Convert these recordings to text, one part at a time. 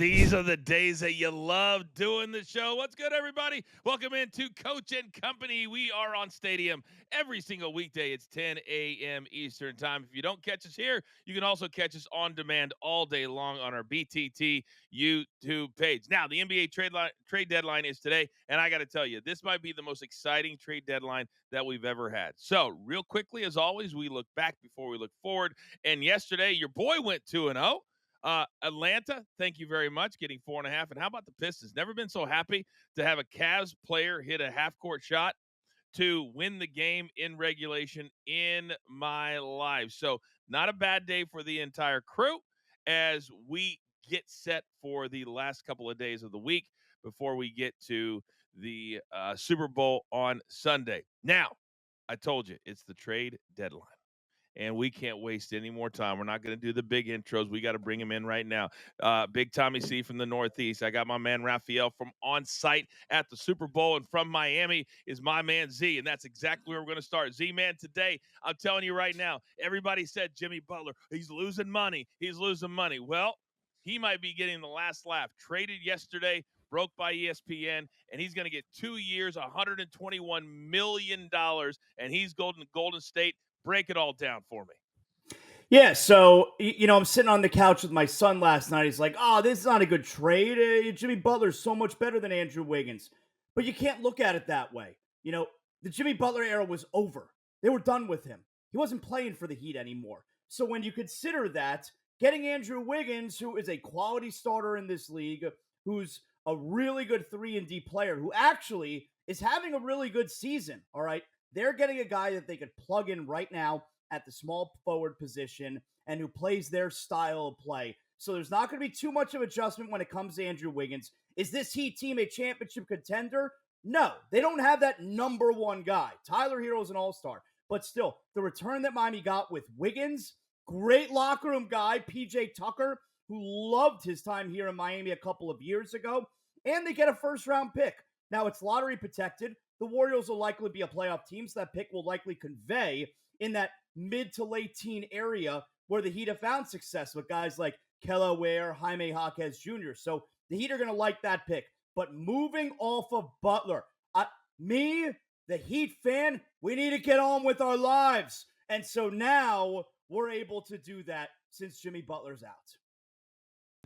These are the days that you love doing the show. What's good, everybody? Welcome into Coach and Company. We are on Stadium every single weekday. It's 10 a.m. Eastern Time. If you don't catch us here, you can also catch us on demand all day long on our BTT YouTube page. Now, the NBA trade deadline is today, and I got to tell you, this might be the most exciting trade deadline that we've ever had. So, real quickly, as always, we look back before we look forward. And yesterday, your boy went 2-0. Atlanta, thank you very much, getting 4.5. And how about the Pistons? Never been so happy to have a Cavs player hit a half-court shot to win the game in regulation in my life. So not a bad day for the entire crew as we get set for the last couple of days of the week before we get to the Super Bowl on Sunday. Now, I told you, it's the trade deadline and we can't waste any more time. We're not going to do the big intros. We got to bring him in right now. Big Tommy C from the Northeast. I got my man Rafael from on site at the Super Bowl, and from Miami is my man Z, and that's exactly where we're going to start. Z, man, today, I'm telling you right now, everybody said Jimmy Butler, he's losing money. He's losing money. Well, he might be getting the last laugh. Traded yesterday, broke by ESPN, and he's going to get 2 years, $121 million, and he's Golden State. Break it all down for me. Yeah, so I'm sitting on the couch with my son last night. He's like, "Oh, this is not a good trade. Jimmy Butler's so much better than Andrew Wiggins." But you can't look at it that way. The Jimmy Butler era was over. They were done with him. He wasn't playing for the Heat anymore. So when you consider that, getting Andrew Wiggins, who is a quality starter in this league, who's a really good 3-and-D player, who actually is having a really good season, all right? They're getting a guy that they could plug in right now at the small forward position and who plays their style of play. So there's not going to be too much of adjustment when it comes to Andrew Wiggins. Is this Heat team a championship contender? No, they don't have that number one guy. Tyler Hero's an all-star. But still, the return that Miami got with Wiggins, great locker room guy, PJ Tucker, who loved his time here in Miami a couple of years ago, and they get a first-round pick. Now, it's lottery protected. The Warriors will likely be a playoff team, so that pick will likely convey in that mid to late teen area where the Heat have found success with guys like Kelly Ware, Jaime Jaquez Jr. So the Heat are going to like that pick. But moving off of Butler, me, the Heat fan, we need to get on with our lives. And so now we're able to do that since Jimmy Butler's out.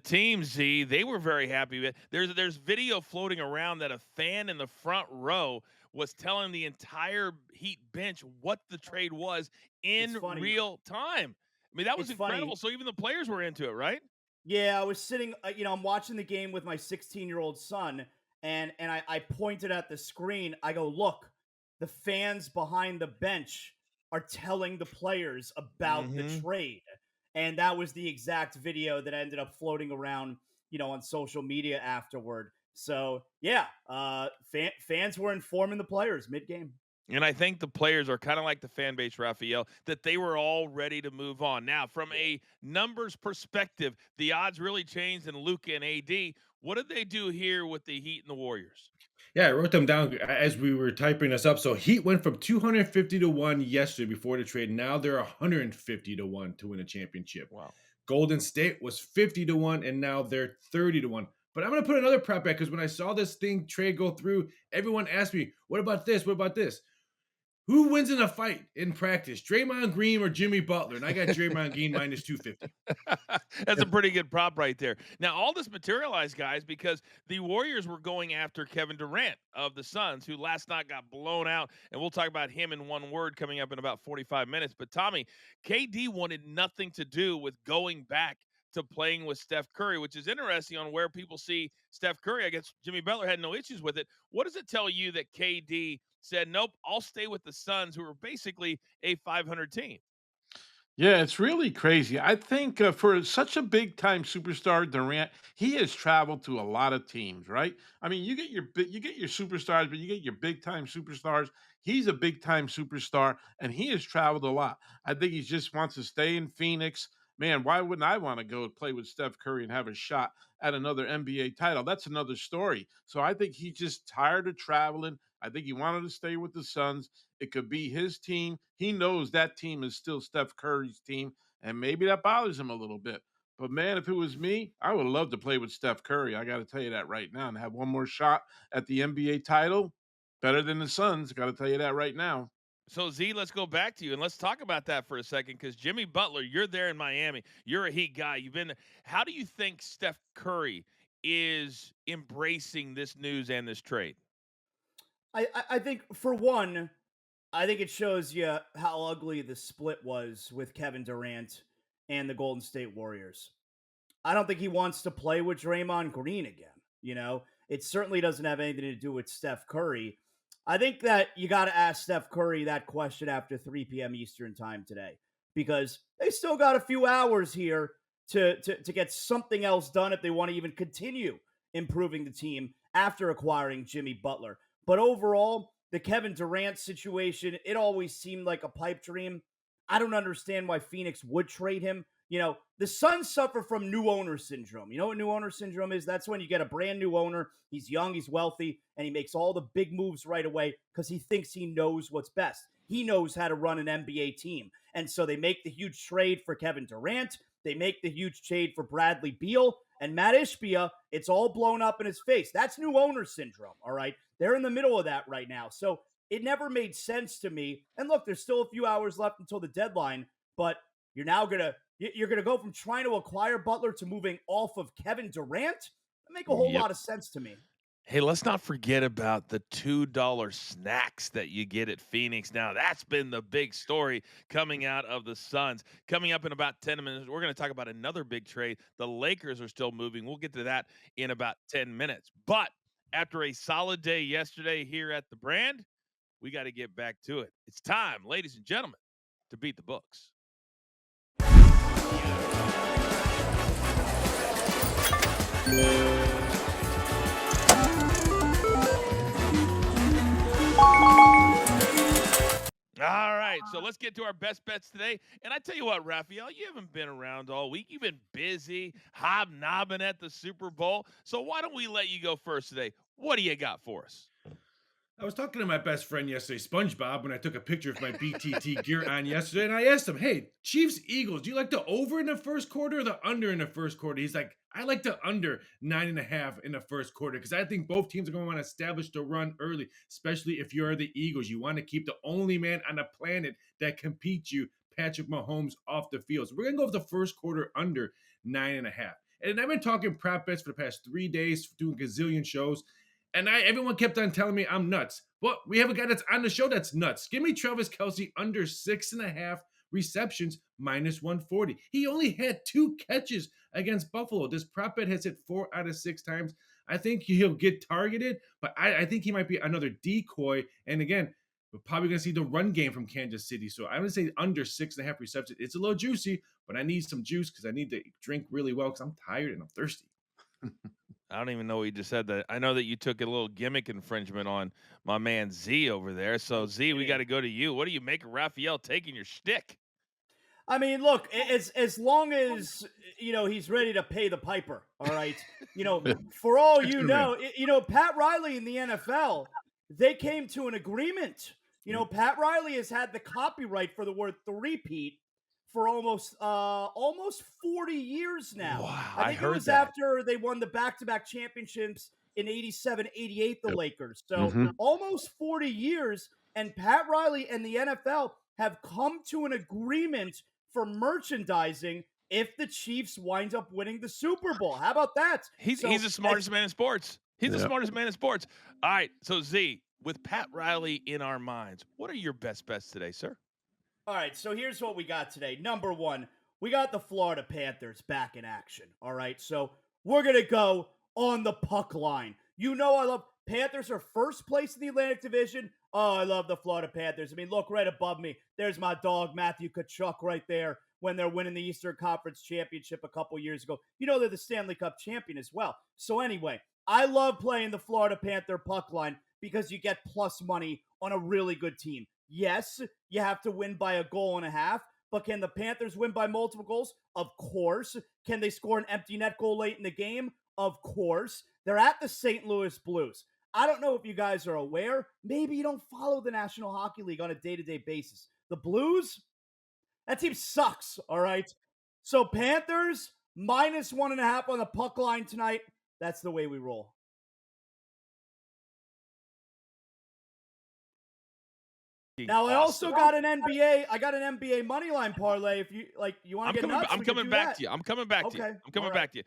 Team Z, they were very happy with. There's video floating around that a fan in the front row was telling the entire Heat bench what the trade was in real time. I mean, that was incredible. Funny. So even the players were into it, right? Yeah, I was sitting, I'm watching the game with my 16-year-old son, and I pointed at the screen. I go, look, the fans behind the bench are telling the players about the trade. And that was the exact video that ended up floating around, on social media afterward. So, yeah, fans were informing the players mid-game. And I think the players are kind of like the fan base, Rafael, that they were all ready to move on. Now, from a numbers perspective, the odds really changed in Luka and AD. What did they do here with the Heat and the Warriors? Yeah, I wrote them down as we were typing this up. So Heat went from 250 to 1 yesterday before the trade. Now they're 150 to 1 to win a championship. Wow. Golden State was 50 to 1, and now they're 30 to 1. But I'm going to put another prop back because when I saw this thing trade go through, everyone asked me, what about this? What about this? Who wins in a fight in practice, Draymond Green or Jimmy Butler? And I got Draymond Green minus 250. That's a pretty good prop right there. Now, all this materialized, guys, because the Warriors were going after Kevin Durant of the Suns, who last night got blown out. And we'll talk about him in one word coming up in about 45 minutes. But, Tommy, KD wanted nothing to do with going back to playing with Steph Curry, which is interesting on where people see Steph Curry. I guess Jimmy Butler had no issues with it. What does it tell you that KD said, nope, I'll stay with the Suns, who are basically a 500 team? Yeah, it's really crazy. I think for such a big time superstar, Durant, he has traveled to a lot of teams, right? I mean, you get your superstars, but you get your big time superstars. He's a big time superstar, and he has traveled a lot. I think he just wants to stay in Phoenix. Man, why wouldn't I want to go play with Steph Curry and have a shot at another NBA title? That's another story. So I think he's just tired of traveling. I think he wanted to stay with the Suns. It could be his team. He knows that team is still Steph Curry's team, and maybe that bothers him a little bit. But man, if it was me, I would love to play with Steph Curry. I got to tell you that right now, and have one more shot at the NBA title. Better than the Suns. Got to tell you that right now. So Z, let's go back to you and let's talk about that for a second because Jimmy Butler, you're there in Miami. You're a Heat guy. You've been. How do you think Steph Curry is embracing this news and this trade? I think for one, I think it shows you how ugly the split was with Kevin Durant and the Golden State Warriors. I don't think he wants to play with Draymond Green again. You know, it certainly doesn't have anything to do with Steph Curry. I think that you got to ask Steph Curry that question after 3 p.m. Eastern time today because they still got a few hours here to get something else done if they want to even continue improving the team after acquiring Jimmy Butler. But overall, the Kevin Durant situation, it always seemed like a pipe dream. I don't understand why Phoenix would trade him. You know, the Suns suffer from new owner syndrome. You know what new owner syndrome is? That's when you get a brand new owner. He's young, he's wealthy, and he makes all the big moves right away because he thinks he knows what's best. He knows how to run an NBA team. And so they make the huge trade for Kevin Durant. They make the huge trade for Bradley Beal and Matt Ishbia. It's all blown up in his face. That's new owner syndrome, all right? They're in the middle of that right now. So it never made sense to me. And look, there's still a few hours left until the deadline, but you're going to go from trying to acquire Butler to moving off of Kevin Durant. That make a whole lot of sense to me. Hey, let's not forget about the $2 snacks that you get at Phoenix now. That's been the big story coming out of the Suns. Coming up in about 10 minutes, we're going to talk about another big trade. The Lakers are still moving. We'll get to that in about 10 minutes. But after a solid day yesterday here at the Brand, we got to get back to it. It's time, ladies and gentlemen, to beat the books. All right, so let's get to our best bets today. And I tell you what, Rafael, you haven't been around all week. You've been busy hobnobbing at the Super Bowl. So why don't we let you go first today? What do you got for us? I was talking to my best friend yesterday, SpongeBob, when I took a picture of my BTT gear on yesterday, and I asked him, hey, Chiefs, Eagles, do you like the over in the first quarter or the under in the first quarter? He's like, I like the under 9.5 in the first quarter because I think both teams are going to want to establish the run early, especially if you're the Eagles. You want to keep the only man on the planet that can beat you, Patrick Mahomes, off the field. So we're going to go with the first quarter under 9.5. And I've been talking prop bets for the past 3 days, doing gazillion shows. And everyone kept on telling me I'm nuts. Well, we have a guy that's on the show that's nuts. Give me Travis Kelce under 6.5 receptions, minus 140. He only had 2 catches against Buffalo. This prop bet has hit 4 out of 6 times. I think he'll get targeted, but I think he might be another decoy. And again, we're probably going to see the run game from Kansas City. So I'm going to say under 6.5 receptions. It's a little juicy, but I need some juice because I need to drink really well because I'm tired and I'm thirsty. I don't even know what you just said. That I know that you took a little gimmick infringement on my man Z over there. So Z, we got to go to you. What do you make of Rafael taking your shtick? I mean, look, as long as he's ready to pay the piper, all right. For all you know, Pat Riley in the NFL, they came to an agreement. Pat Riley has had the copyright for the word three-peat for almost 40 years now. Wow, I think it was after they won the back-to-back championships in 87, 88, the Lakers. So almost 40 years, and Pat Riley and the NFL have come to an agreement for merchandising if the Chiefs wind up winning the Super Bowl. How about that? He's the smartest man in sports. He's the smartest man in sports. All right, so Z, with Pat Riley in our minds, what are your best bets today, sir? All right, so here's what we got today. Number one, we got the Florida Panthers back in action. All right, so we're going to go on the puck line. I love Panthers are first place in the Atlantic Division. Oh, I love the Florida Panthers. I mean, look right above me. There's my dog, Matthew Tkachuk, right there when they're winning the Eastern Conference Championship a couple years ago. They're the Stanley Cup champion as well. So anyway, I love playing the Florida Panther puck line because you get plus money on a really good team. Yes, you have to win by a goal and a half, but can the Panthers win by multiple goals? Of course. Can they score an empty net goal late in the game? Of course. They're at the St. Louis Blues. I don't know if you guys are aware. Maybe you don't follow the National Hockey League on a day-to-day basis. The Blues, that team sucks, all right? So Panthers -1.5 on the puck line tonight. That's the way we roll. Now I also got an NBA. I got an NBA money line parlay. If you like, you want to get nuts. I'm coming back to you. I'm coming back to you. Okay. I'm coming back to you.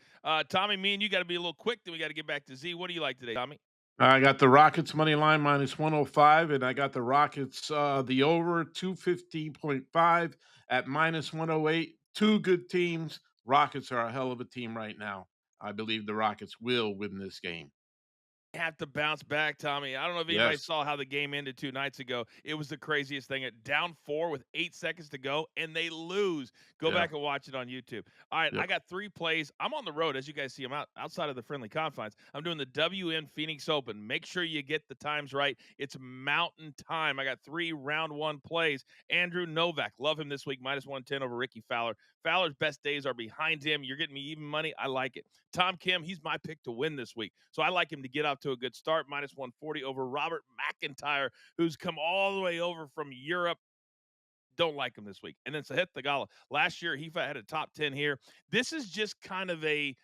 Tommy, me and you got to be a little quick. Then we got to get back to Z. What do you like today, Tommy? I got the Rockets money line -105, and I got the Rockets the over 250.5 at -108. Two good teams. Rockets are a hell of a team right now. I believe the Rockets will win this game. Have to bounce back, Tommy. I don't know if anybody Yes. saw how the game ended 2 nights ago. It was the craziest thing. At down 4 with 8 seconds to go, and they lose. Go Yeah. back and watch it on YouTube. All right, Yep. I got 3 plays. I'm on the road, as you guys see. I'm outside of the friendly confines. I'm doing the WN Phoenix Open. Make sure you get the times right. It's Mountain Time. I got 3 round 1 plays. Andrew Novak, love him this week, -110 over Ricky Fowler. Fowler's best days are behind him. You're getting me even money. I like it. Tom Kim, he's my pick to win this week. So I like him to get off to a good start, -140 over Robert McIntyre, who's come all the way over from Europe. Don't like him this week. And then Sahith Theegala. Last year, he had a top 10 here. This is just kind of a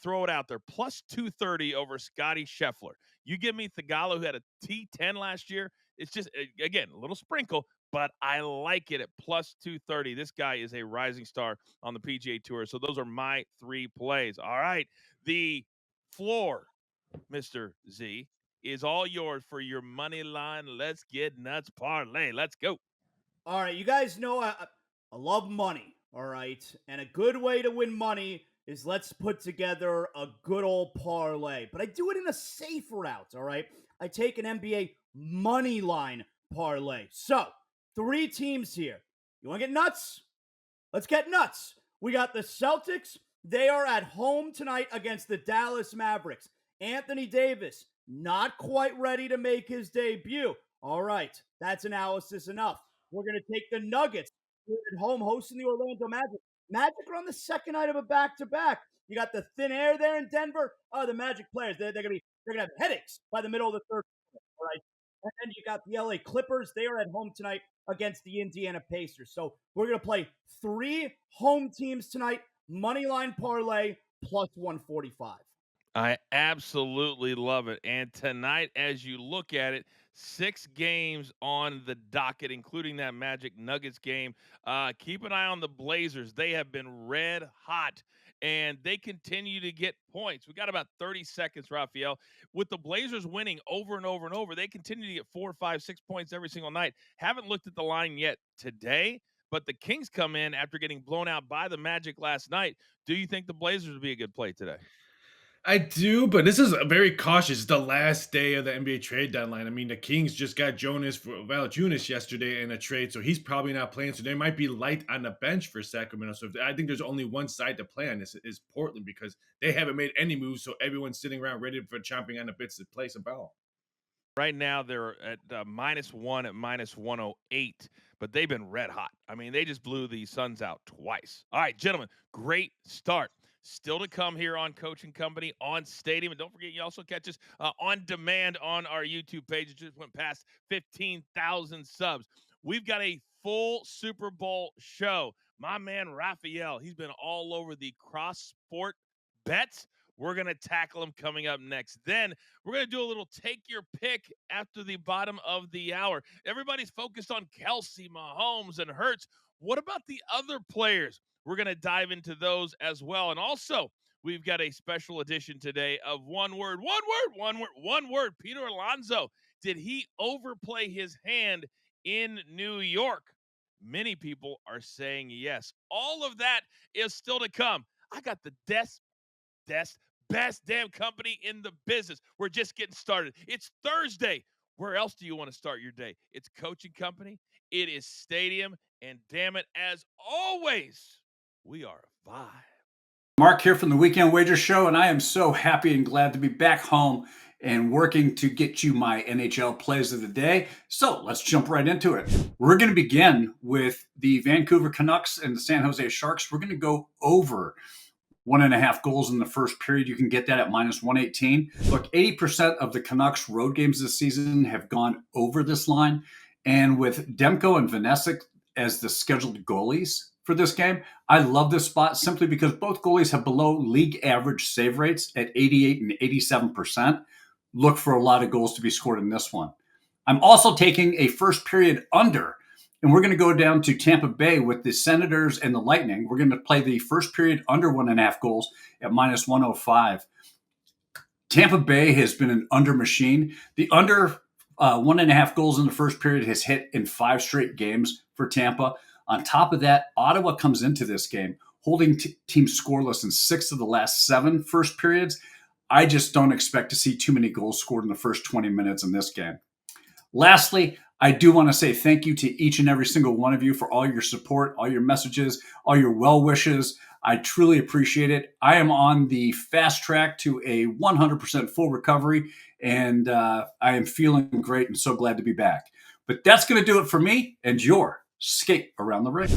throw it out there. +230 over Scotty Scheffler. You give me Theegala, who had a T10 last year. It's just, again, a little sprinkle, but I like it at +230. This guy is a rising star on the PGA Tour. So those are my 3 plays. All right. The floor, Mr. Z, is all yours for your money line. Let's get nuts parlay. Let's go. All right, you guys know I love money, all right? And a good way to win money is let's put together a good old parlay. But I do it in a safe route, all right? I take an NBA money line parlay. So, 3 teams here. You want to get nuts? Let's get nuts. We got the Celtics. They are at home tonight against the Dallas Mavericks. Anthony Davis, not quite ready to make his debut. All right, that's analysis enough. We're going to take the Nuggets. We're at home hosting the Orlando Magic. Magic are on the second night of a back-to-back. You got the thin air there in Denver. Oh, the Magic players, they're going to have headaches by the middle of the third quarter, all right? And then you got the LA Clippers. They are at home tonight against the Indiana Pacers. So we're going to play 3 home teams tonight. Moneyline parlay +145. I absolutely love it. And tonight, as you look at it, 6 games on the docket, including that Magic Nuggets game. Keep an eye on the Blazers. They have been red hot, and they continue to get points. We got about 30 seconds, Rafael. With the Blazers winning over and over and over, they continue to get 4, 5, 6 points every single night. Haven't looked at the line yet today, but the Kings come in after getting blown out by the Magic last night. Do you think the Blazers would be a good play today? I do, but this is very cautious. It's the last day of the NBA trade deadline. I mean, the Kings just got Valanciunas yesterday in a trade, so he's probably not playing. So they might be light on the bench for Sacramento. So I think there's only one side to play on. This is Portland, because they haven't made any moves. So everyone's sitting around ready for chomping on the bits to play some ball. Right now, they're at -1 at -108, but they've been red hot. I mean, they just blew the Suns out twice. All right, gentlemen, great start. Still to come here on Coach and Company on Stadium. And don't forget, you also catch us on demand on our YouTube page. It just went past 15,000 subs. We've got a full Super Bowl show. My man, Rafael, he's been all over the cross-sport bets. We're going to tackle him coming up next. Then we're going to do a little take your pick after the bottom of the hour. Everybody's focused on Kelsey, Mahomes, and Hurts. What about the other players? We're going to dive into those as well. And also, we've got a special edition today of one word. Peter Alonso. Did he overplay his hand in New York? Many people are saying yes. All of that is still to come. I got the best damn company in the business. We're just getting started. It's Thursday. Where else do you want to start your day? It's Coaching Company. It is Stadium. And damn it, as always, we are a vibe. Mark here from the Weekend Wager Show, and I am so happy and glad to be back home and working to get you my NHL plays of the day. So let's jump right into it. We're going to begin with the Vancouver Canucks and the San Jose Sharks. We're going to go over 1.5 goals in the first period. You can get that at -118. Look, 80% of the Canucks road games this season have gone over this line. And with Demko and Vanecek as the scheduled goalies for this game. I love this spot simply because both goalies have below league average save rates at 88 and 87%. Look for a lot of goals to be scored in this one. I'm also taking a first period under, and we're going to go down to Tampa Bay with the Senators and the Lightning. We're going to play the first period under 1.5 goals at minus 105. Tampa Bay has been an under machine. The under 1.5 goals in the first period has hit in 5 straight games for Tampa. On top of that, Ottawa comes into this game holding teams scoreless in 6 of the last 7 first periods. I just don't expect to see too many goals scored in the first 20 minutes in this game. Lastly, I do want to say thank you to each and every single one of you for all your support, all your messages, all your well wishes. I truly appreciate it. I am on the fast track to a 100% full recovery, and I am feeling great and so glad to be back. But that's going to do it for me and your skate around the rig.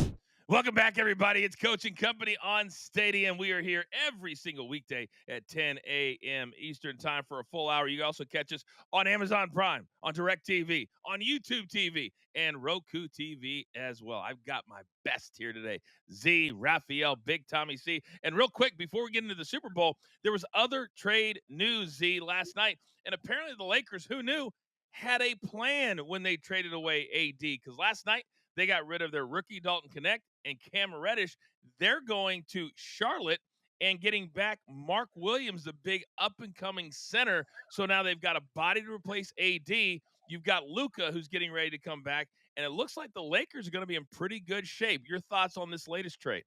Welcome back, everybody. It's Coach and Company on Stadium. We are here every single weekday at 10 a.m. Eastern Time for a full hour. You can also catch us on Amazon Prime, on DirecTV, on YouTube TV, and Roku TV as well. I've got my best here today. Z, Rafael, Big Tommy C. And real quick, before we get into the Super Bowl, there was other trade news, Z, last night. And apparently the Lakers, who knew, had a plan when they traded away AD. Because last night, they got rid of their rookie Dalton Connect and Cam Reddish. They're going to Charlotte and getting back Mark Williams, the big up-and-coming center. So now they've got a body to replace AD. You've got Luka, who's getting ready to come back. And it looks like the Lakers are going to be in pretty good shape. Your thoughts on this latest trade?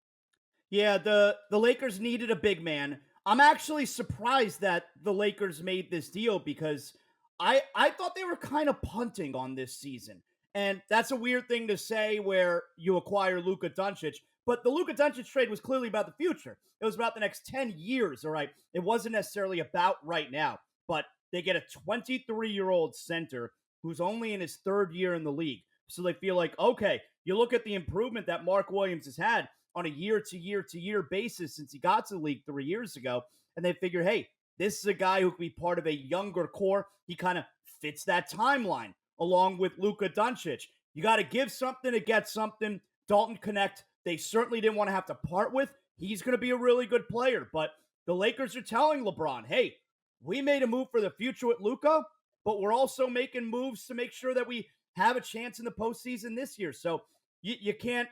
Yeah, the Lakers needed a big man. I'm actually surprised that the Lakers made this deal because I thought they were kind of punting on this season. And that's a weird thing to say where you acquire Luka Doncic. But the Luka Doncic trade was clearly about the future. It was about the next 10 years, all right? It wasn't necessarily about right now. But they get a 23-year-old center who's only in his 3rd year in the league. So they feel like, okay, you look at the improvement that Mark Williams has had on a year-to-year-to-year basis since he got to the league 3 years ago. And they figure, hey, this is a guy who can be part of a younger core. He kind of fits that timeline along with Luka Doncic. You got to give something to get something. Dalton Connect, they certainly didn't want to have to part with. He's going to be a really good player. But the Lakers are telling LeBron, hey, we made a move for the future with Luka, but we're also making moves to make sure that we have a chance in the postseason this year. So you can't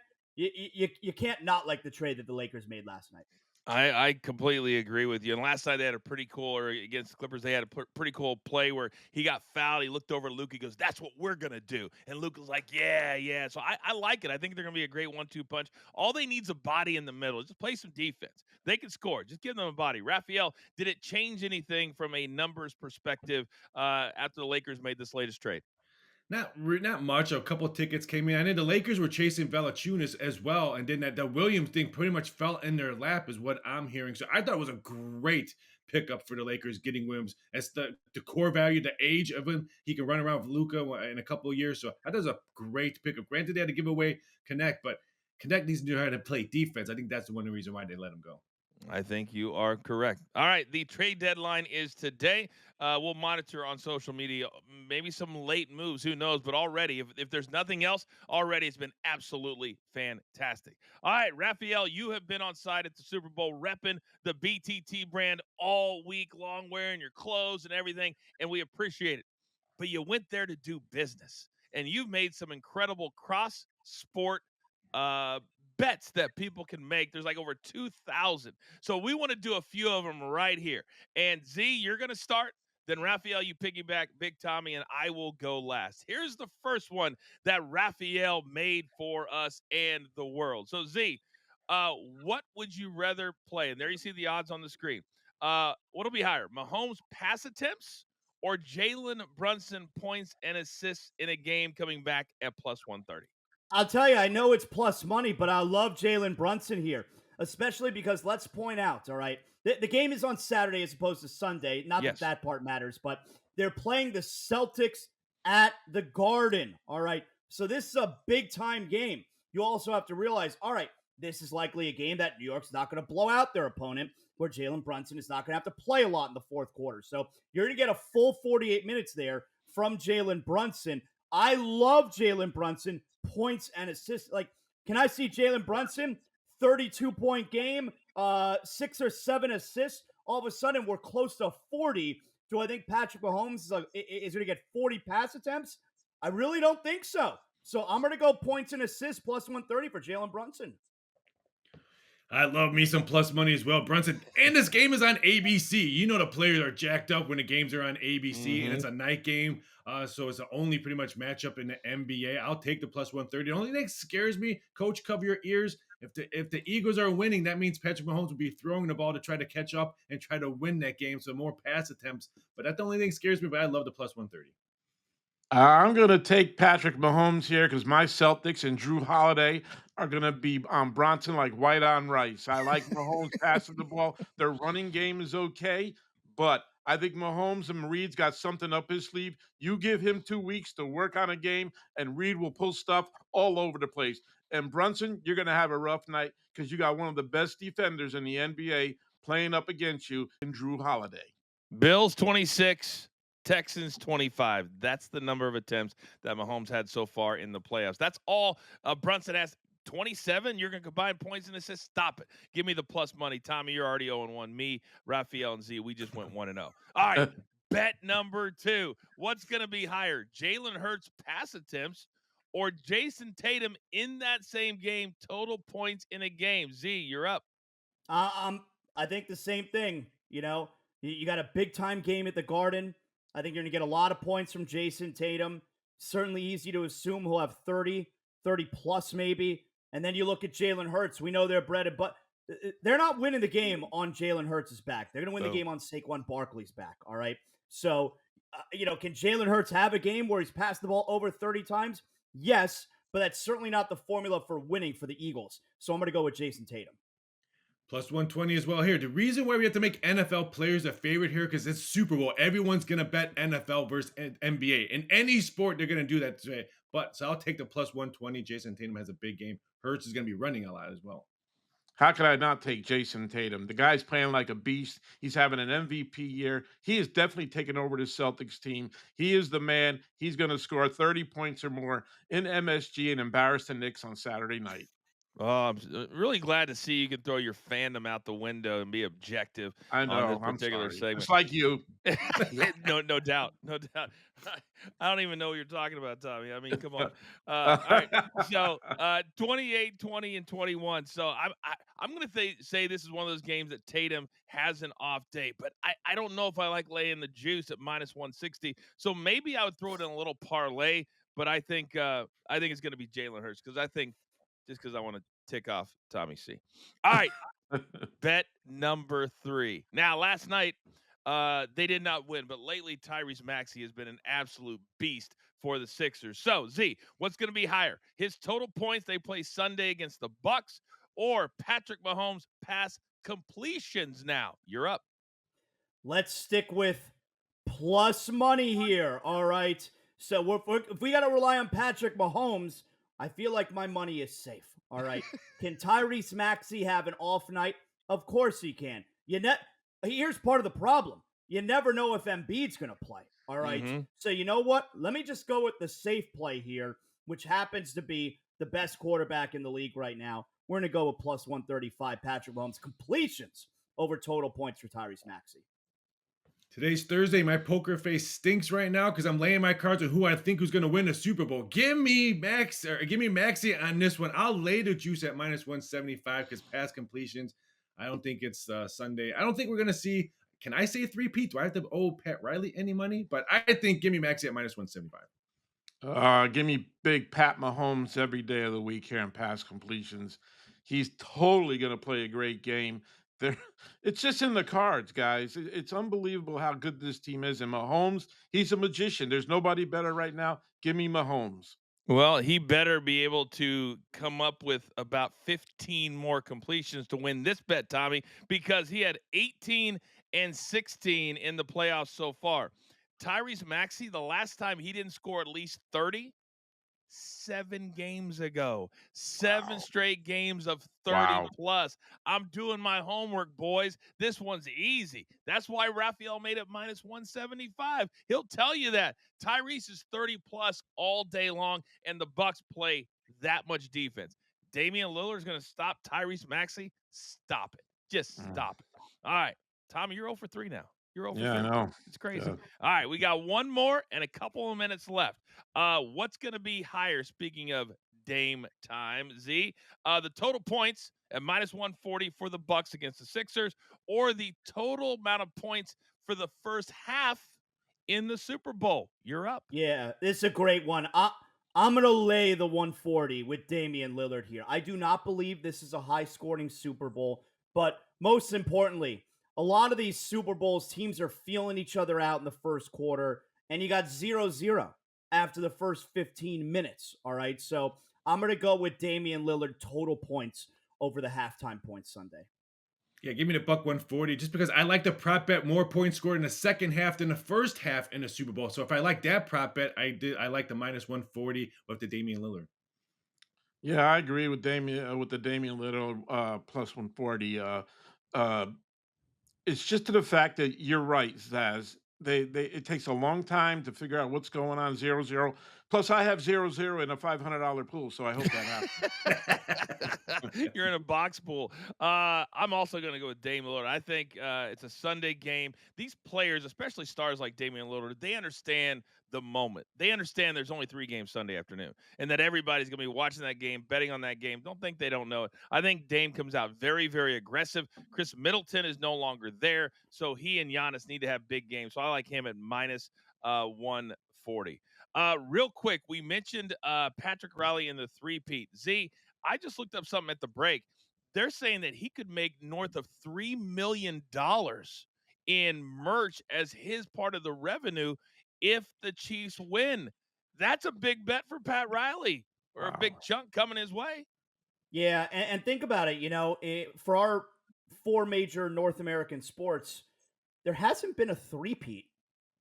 not like the trade that the Lakers made last night. I completely agree with you. And last night they had a pretty cool, or against the Clippers, they had a pretty cool play where he got fouled. He looked over at Luke. He goes, "That's what we're going to do." And Luke was like, yeah. So I like it. I think they're going to be a great 1-2 punch. All they need is a body in the middle. Just play some defense. They can score. Just give them a body. Rafael, did it change anything from a numbers perspective after the Lakers made this latest trade? Not much. A couple of tickets came in. I know the Lakers were chasing Valanciunas as well, and then that Williams thing pretty much fell in their lap, is what I'm hearing. So I thought it was a great pickup for the Lakers getting Williams. As the core value, the age of him, he can run around with Luka in a couple of years. So I thought it was a great pickup. Granted, they had to give away Connect, but Connect needs to know how to play defense. I think that's one of the reasons why they let him go. I think you are correct. All right, the trade deadline is today. We'll monitor on social media, maybe some late moves, who knows? But already, if there's nothing else, already it's been absolutely fantastic. All right, Rafael, you have been on site at the Super Bowl repping the BTT brand all week long, wearing your clothes and everything, and we appreciate it. But you went there to do business, and you've made some incredible cross-sport bets that people can make. There's like over 2,000. So we want to do a few of them right here. And Z, you're going to start. Then Rafael, you piggyback Big Tommy, and I will go last. Here's the first one that Rafael made for us and the world. So Z, what would you rather play? And there you see the odds on the screen. What'll be higher, Mahomes pass attempts or Jalen Brunson points and assists in a game coming back at plus 130? I'll tell you, I know it's plus money, but I love Jalen Brunson here, especially because let's point out, all right, the game is on Saturday as opposed to Sunday. Not Yes. that part matters, but they're playing the Celtics at the Garden, all right? So this is a big-time game. You also have to realize, all right, this is likely a game that New York's not going to blow out their opponent, where Jalen Brunson is not going to have to play a lot in the fourth quarter. So you're going to get a full 48 minutes there from Jalen Brunson. I love Jalen Brunson, points and assists. Like, can I see Jalen Brunson, 32-point game, 6 or 7 assists? All of a sudden, we're close to 40. Do I think Patrick Mahomes is going to get 40 pass attempts? I really don't think so. So I'm going to go points and assists plus 130 for Jalen Brunson. I love me some plus money as well, Brunson. And this game is on ABC. You know the players are jacked up when the games are on ABC, and it's a night game. So it's the only pretty much matchup in the NBA. I'll take the plus 130. The only thing that scares me, coach, cover your ears. If the Eagles are winning, that means Patrick Mahomes will be throwing the ball to try to catch up and try to win that game. So more pass attempts. But that's the only thing that scares me. But I love the plus 130. I'm going to take Patrick Mahomes here because my Celtics and Drew Holiday are going to be on Bronson like white on rice. I like Mahomes passing the ball. Their running game is okay, but I think Mahomes and Reed's got something up his sleeve. You give him 2 weeks to work on a game, and Reed will pull stuff all over the place. And Brunson, you're going to have a rough night because you got one of the best defenders in the NBA playing up against you in Drew Holiday. Bills 26, Texans 25. That's the number of attempts that Mahomes had so far in the playoffs. That's all Brunson has. 27, you're going to combine points and assists? Stop it. Give me the plus money. Tommy, you're already 0-1. Me, Rafael, and Z, we just went 1-0. All right, bet number 2. What's going to be higher, Jalen Hurts pass attempts or Jason Tatum in that same game, total points in a game? Z, you're up. I think the same thing. You got a big time game at the Garden. I think you're going to get a lot of points from Jason Tatum. Certainly easy to assume he'll have 30 plus maybe. And then you look at Jalen Hurts. We know they're bread and butter. They're not winning the game on Jalen Hurts' back. They're going to win the game on Saquon Barkley's back. All right. So, can Jalen Hurts have a game where he's passed the ball over 30 times? Yes, but that's certainly not the formula for winning for the Eagles. So I'm going to go with Jason Tatum. Plus 120 as well here. The reason why we have to make NFL players a favorite here, because it's Super Bowl. Everyone's going to bet NFL versus NBA. In any sport, they're going to do that today. So I'll take the plus 120. Jason Tatum has a big game. Hurts is going to be running a lot as well. How could I not take Jason Tatum? The guy's playing like a beast. He's having an MVP year. He is definitely taking over the Celtics team. He is the man. He's going to score 30 points or more in MSG and embarrass the Knicks on Saturday night. Oh, I'm really glad to see you can throw your fandom out the window and be objective I know. on this I'm particular sorry. segment. It's like you. No doubt. I don't even know what you're talking about, Tommy. I mean, come on. All right. So 28, 20, and 21. So I'm going to say this is one of those games that Tatum has an off day, but I don't know if I like laying the juice at minus 160. So maybe I would throw it in a little parlay, but I think it's going to be Jalen Hurts because I want to tick off Tommy C. All right. Bet number 3. Now, last night, they did not win, but lately Tyrese Maxey has been an absolute beast for the Sixers. So, Z, what's going to be higher? His total points they play Sunday against the Bucks or Patrick Mahomes pass completions now? You're up. Let's stick with plus money here. All right. So if we got to rely on Patrick Mahomes, I feel like my money is safe. All right. Can Tyrese Maxey have an off night? Of course he can. Here's part of the problem. You never know if Embiid's going to play. All right. So you know what? Let me just go with the safe play here, which happens to be the best quarterback in the league right now. We're going to go with plus 135 Patrick Mahomes completions over total points for Tyrese Maxey. Today's Thursday. My poker face stinks right now because I'm laying my cards on who I think who's going to win the Super Bowl. Give me Maxey on this one. I'll lay the juice at minus 175 because pass completions. I don't think it's Sunday. I don't think we're going to see. Can I say 3-peat? Do I have to owe Pat Riley any money? But I think give me Maxey at minus 175. Give me big Pat Mahomes every day of the week here in pass completions. He's totally going to play a great game. It's just in the cards, guys. It's unbelievable how good this team is. And Mahomes, he's a magician. There's nobody better right now. Give me Mahomes. Well, he better be able to come up with about 15 more completions to win this bet, Tommy, because he had 18 and 16 in the playoffs so far. Tyrese Maxey, the last time he didn't score at least 30, 7 games ago. 7 Wow. straight games of 30 Wow. plus. I'm doing my homework, boys. This one's easy. That's why Rafael made it minus 175. He'll tell you that. Tyrese is 30 plus all day long, and the Bucks play that much defense. Damian Lillard's going to stop Tyrese Maxey. Stop it. Just Mm. stop it. All right. Tommy, you're 0 for 3 now. You're 0 for Yeah, I 3. know. It's crazy. Yeah. All right, we got one more and a couple of minutes left. What's going to be higher, speaking of Dame time, Z? The total points at minus 140 for the Bucks against the Sixers, or the total amount of points for the first half in the Super Bowl? You're up. Yeah, this is a great one. I'm going to lay the 140 with Damian Lillard here. I do not believe this is a high-scoring Super Bowl, but most importantly, a lot of these Super Bowls, teams are feeling each other out in the first quarter, and you got 0-0 after the first 15 minutes, all right? So I'm going to go with Damian Lillard total points over the halftime points Sunday. Yeah, give me the buck 140 just because I like the prop bet more points scored in the second half than the first half in the Super Bowl. So if I like that prop bet, I like the minus 140 with the Damian Lillard. Yeah, I agree with Damian with the Damian Lillard plus 140. Uh, it's just to the fact that you're right, Zaz. They it takes a long time to figure out what's going on 0-0. Plus, I have 0-0 in a $500 pool, so I hope that happens. You're in a box pool. I'm also going to go with Damian Lillard. I think it's a Sunday game. These players, especially stars like Damian Lillard, they understand the moment. They understand there's only 3 games Sunday afternoon, and that everybody's going to be watching that game, betting on that game. Don't think they don't know it. I think Dame comes out very, very aggressive. Chris Middleton is no longer there, so he and Giannis need to have big games. So I like him at minus 140. Real quick, we mentioned Patrick Riley in the three-peat. Z, I just looked up something at the break. They're saying that he could make north of $3 million in merch as his part of the revenue if the Chiefs win. That's a big bet for Pat Riley, or a big Wow. chunk coming his way. Yeah, and think about it, for our 4 major North American sports, there hasn't been a three-peat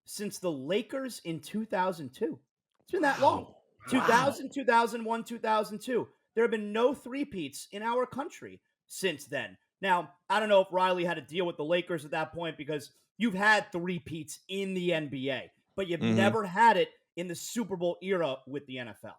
since the Lakers in 2002. It's been that long. Wow. 2000, 2001, 2002. There have been no three-peats in our country since then. Now, I don't know if Riley had to deal with the Lakers at that point because you've had three-peats in the NBA, but you've never had it in the Super Bowl era with the NFL.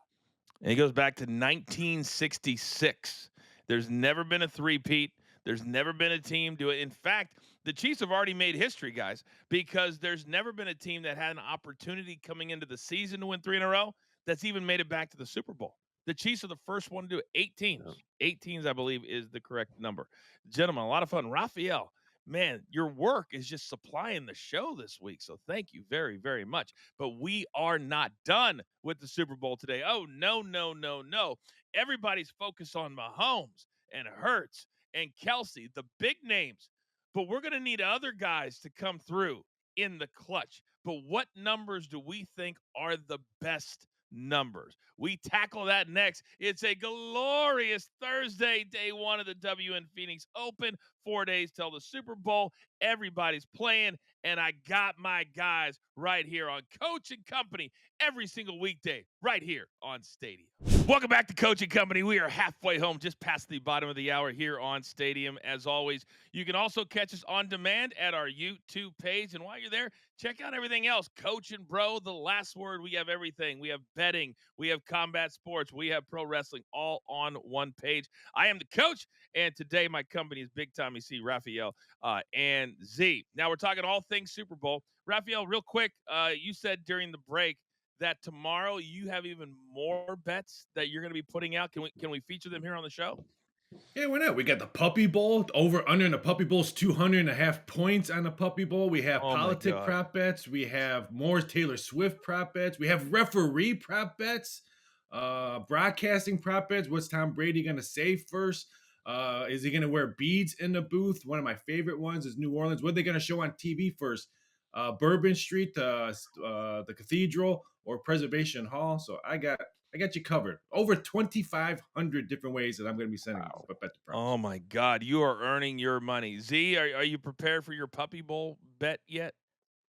And he goes back to 1966. There's never been a three-peat. There's never been a team do it. In fact, the Chiefs have already made history, guys, because there's never been a team that had an opportunity coming into the season to win 3 in a row that's even made it back to the Super Bowl. The Chiefs are the first one to do it. 8 teams. Yeah. 8 teams, I believe, is the correct number. Gentlemen, a lot of fun. Rafael, man, your work is just supplying the show this week. So thank you very, very much. But we are not done with the Super Bowl today. Oh, no, no, no, no. Everybody's focused on Mahomes and Hurts and Kelsey, the big names. But we're going to need other guys to come through in the clutch. But what numbers do we think are the best numbers? We tackle that next. It's a glorious Thursday, day 1 of the WN Phoenix Open. 4 days till the Super Bowl. Everybody's playing, and I got my guys right here on Coach and Company every single weekday right here on Stadium. Welcome back to Coach and Company. We are halfway home, just past the bottom of the hour here on Stadium. As always, you can also catch us on demand at our YouTube page. And while you're there, check out everything else. Coach and Bro, The Last Word. We have everything. We have betting. We have combat sports. We have pro wrestling all on one page. I am the coach, and today my company is Big Tommy C, Rafael, and Z. Now we're talking all things Super Bowl. Rafael, real quick, you said during the break that tomorrow you have even more bets that you're going to be putting out. Can we feature them here on the show? Yeah, why not? We got the Puppy Bowl. Over under in the Puppy Bowl's 200.5 points on the Puppy Bowl. We have politic prop bets. We have more Taylor Swift prop bets. We have referee prop bets. Broadcasting prop bets. What's Tom Brady going to say first? Is he going to wear beads in the booth? One of my favorite ones is New Orleans. What are they going to show on TV first? Bourbon Street, the Cathedral, or Preservation Hall. So I got you covered. Over 2,500 different ways that I'm going to be sending bet the props. Oh my God, you are earning your money. Z, are you prepared for your Puppy Bowl bet yet?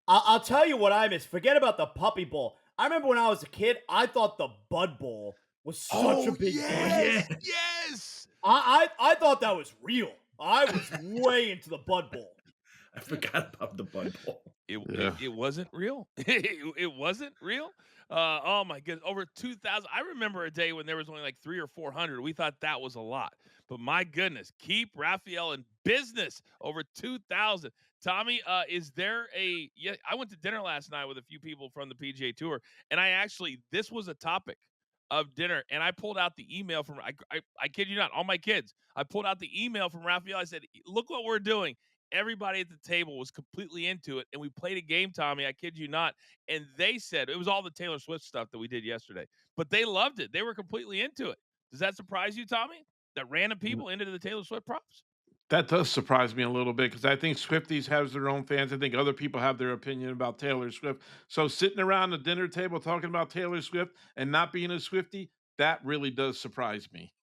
I'll tell you what I miss. Forget about the Puppy Bowl. I remember when I was a kid, I thought the Bud Bowl was such a Oh, big Oh deal. yeah. yes, yes. I thought that was real. I was way into the Bud Bowl. I forgot about the Bud Bowl. Yeah. It wasn't real. It wasn't real. Oh my goodness, over 2,000. I remember a day when there was only like 3 or 400. We thought that was a lot, but my goodness, keep Rafael in business. Over 2,000. Tommy, is there a? Yeah, I went to dinner last night with a few people from the PGA Tour, and this was a topic of dinner, and I pulled out the email from I kid you not, all my kids. I pulled out the email from Rafael. I said, "Look what we're doing." Everybody at the table was completely into it, and we played a game, Tommy. I kid you not, and they said it was all the Taylor Swift stuff that we did yesterday, but they loved it. They were completely into it. Does that surprise you, Tommy? That random people into the Taylor Swift props? That does surprise me a little bit because I think Swifties has their own fans. I think other people have their opinion about Taylor Swift. So sitting around the dinner table talking about Taylor Swift and not being a Swiftie, that really does surprise me.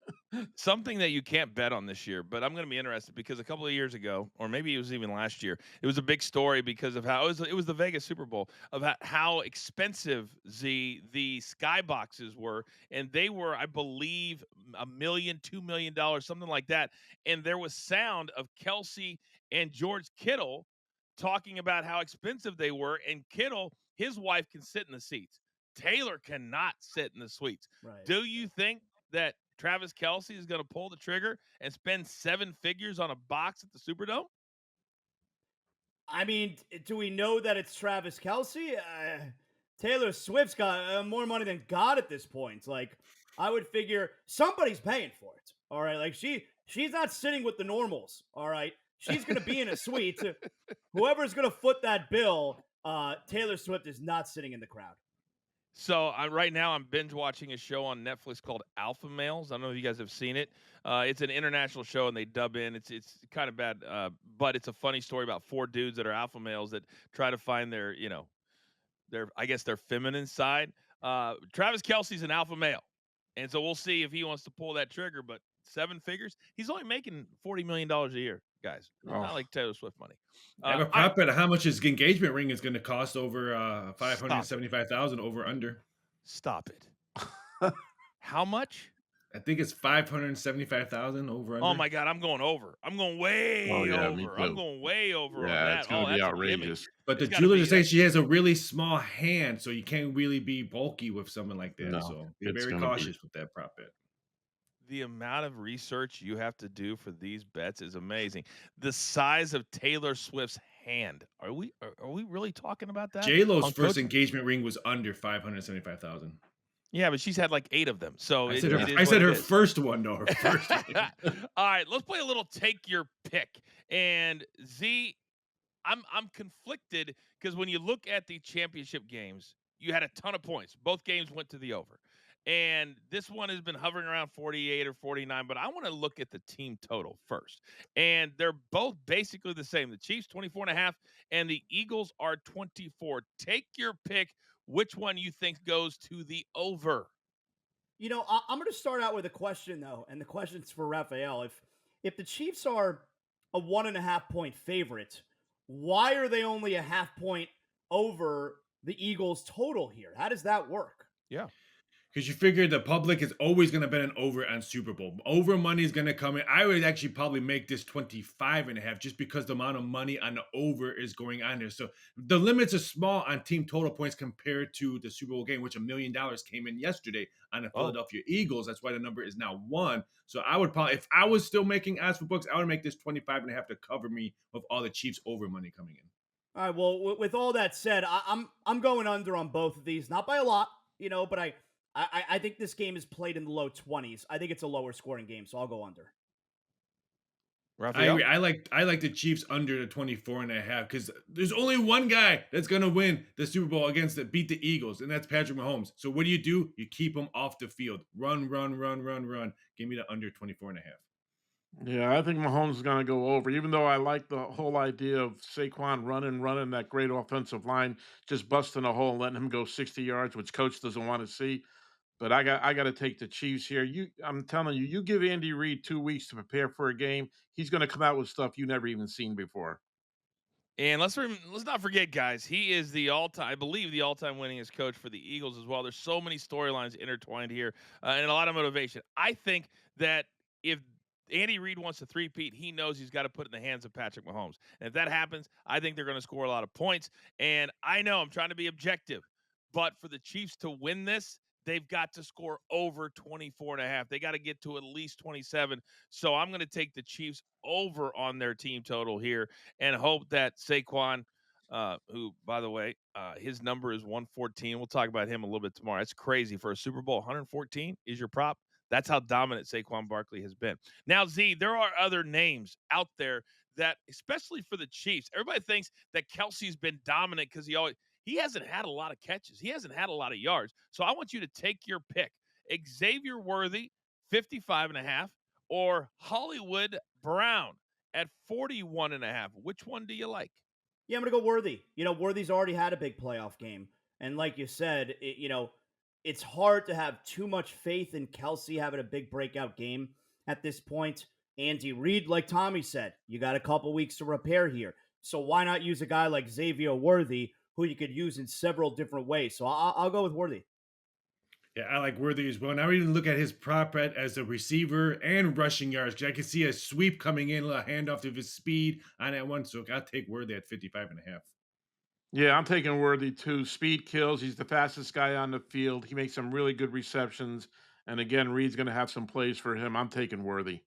Something that you can't bet on this year, but I'm going to be interested because a couple of years ago, or maybe it was even last year, it was a big story because of how it was the Vegas Super Bowl of how expensive the skyboxes were, and they were, I believe, $1 million, $2 million, something like that. And there was sound of Kelsey and George Kittle talking about how expensive they were, and Kittle, his wife, can sit in the seats. Taylor cannot sit in the suites. Right. Do you think that Travis Kelsey is going to pull the trigger and spend 7 figures on a box at the Superdome? I mean, do we know that it's Travis Kelsey? Taylor Swift's got more money than God at this point. Like, I would figure somebody's paying for it. All right, like she's not sitting with the normals. All right, she's gonna be in a suite. Whoever's gonna foot that bill, Taylor Swift is not sitting in the crowd. So right now I'm binge watching a show on Netflix called Alpha Males. I don't know if you guys have seen it. It's an international show and they dub in. It's kind of bad, but it's a funny story about 4 dudes that are alpha males that try to find their I guess their feminine side. Travis Kelsey's an alpha male, and so we'll see if he wants to pull that trigger. But 7 figures, he's only making $40 million a year, guys. Not Oh, like Taylor Swift money. I have a I prop bet of how much his engagement ring is going to cost over stop it. 575,000 over under. Stop it. How much? I think it's 575,000 over Oh under. my God, I'm going over. I'm going way oh yeah, me over. I'm too. going way over on Yeah, it's that. going Oh, to be that's a gimme. outrageous. But the It's got to jeweler be is saying that. she has a really small hand, so you can't really be bulky with someone like that. No, So be it's very going to be. cautious with that prop bet. The amount of research you have to do for these bets is amazing. The size of Taylor Swift's hand. Are we really talking about that? J Lo's On first Coach? engagement ring was under 575,000. Yeah, but she's had like 8 of them. So I it, said her. it is I what said it her is. first one, though. Her first ring. All right, let's play a little take your pick. And Z, I'm conflicted because when you look at the championship games, you had a ton of points. Both games went to the over. And this one has been hovering around 48 or 49, but I want to look at the team total first. And they're both basically the same. The Chiefs 24 and a half and the Eagles are 24. Take your pick which one you think goes to the over. You know, I'm going to start out with a question though, and the question's for Rafael. If the Chiefs are a 1.5 point favorite, why are they only a half point over the Eagles total here? How does that work? Yeah. Because you figure the public is always going to bet an over on Super Bowl. Over money is going to come in. I would actually probably make this 25.5 just because the amount of money on the over is going on there. So the limits are small on team total points compared to the Super Bowl game, which $1 million came in yesterday on the Oh. Philadelphia Eagles. That's why the number is now 1. So I would probably, if I was still making odds for books, I would make this 25.5 to cover me with all the Chiefs over money coming in. All right. Well, with all that said, I'm going under on both of these, not by a lot, but I think this game is played in the low 20s. I think it's a lower scoring game, so I'll go under. I Rafael? agree. I like the Chiefs under the 24.5 because there's only one guy that's gonna win the Super Bowl beat the Eagles, and that's Patrick Mahomes. So what do? You keep him off the field. Run. Give me the under 24.5. Yeah, I think Mahomes is going to go over, even though I like the whole idea of Saquon running that great offensive line, just busting a hole and letting him go 60 yards, which coach doesn't want to see. But I got to take the Chiefs here. I'm telling you, you give Andy Reid 2 weeks to prepare for a game, he's going to come out with stuff you never even seen before. And let's not forget, guys, he is I believe, the all-time winningest coach for the Eagles as well. There's so many storylines intertwined here, and a lot of motivation. I think that if Andy Reid wants to three-peat, he knows he's got to put it in the hands of Patrick Mahomes. And if that happens, I think they're going to score a lot of points. And I know I'm trying to be objective, but for the Chiefs to win this, they've got to score over 24 and a half. They got to get to at least 27. So I'm going to take the Chiefs over on their team total here and hope that Saquon, who, by the way, his number is 114. We'll talk about him a little bit tomorrow. That's crazy for a Super Bowl. 114 is your prop. That's how dominant Saquon Barkley has been. Now, Z, there are other names out there that, especially for the Chiefs, everybody thinks that Kelsey's been dominant because he hasn't had a lot of catches. He hasn't had a lot of yards. So I want you to take your pick. Xavier Worthy, 55 and a half, or Hollywood Brown at 41 and a half. Which one do you like? Yeah, I'm going to go Worthy. Worthy's already had a big playoff game. And like you said, it's hard to have too much faith in Kelsey having a big breakout game at this point. Andy Reid, like Tommy said, you got a couple weeks to repair here. So why not use a guy like Xavier Worthy, who you could use in several different ways? So I'll go with Worthy. Yeah, I like Worthy as well. Now we can look at his prop bet as a receiver and rushing yards, because I can see a sweep coming in, a little handoff to his speed on that one. So I'll take Worthy at 55 and a half. Yeah, I'm taking Worthy too. Speed kills. He's the fastest guy on the field. He makes some really good receptions. And again, Reed's going to have some plays for him. I'm taking Worthy.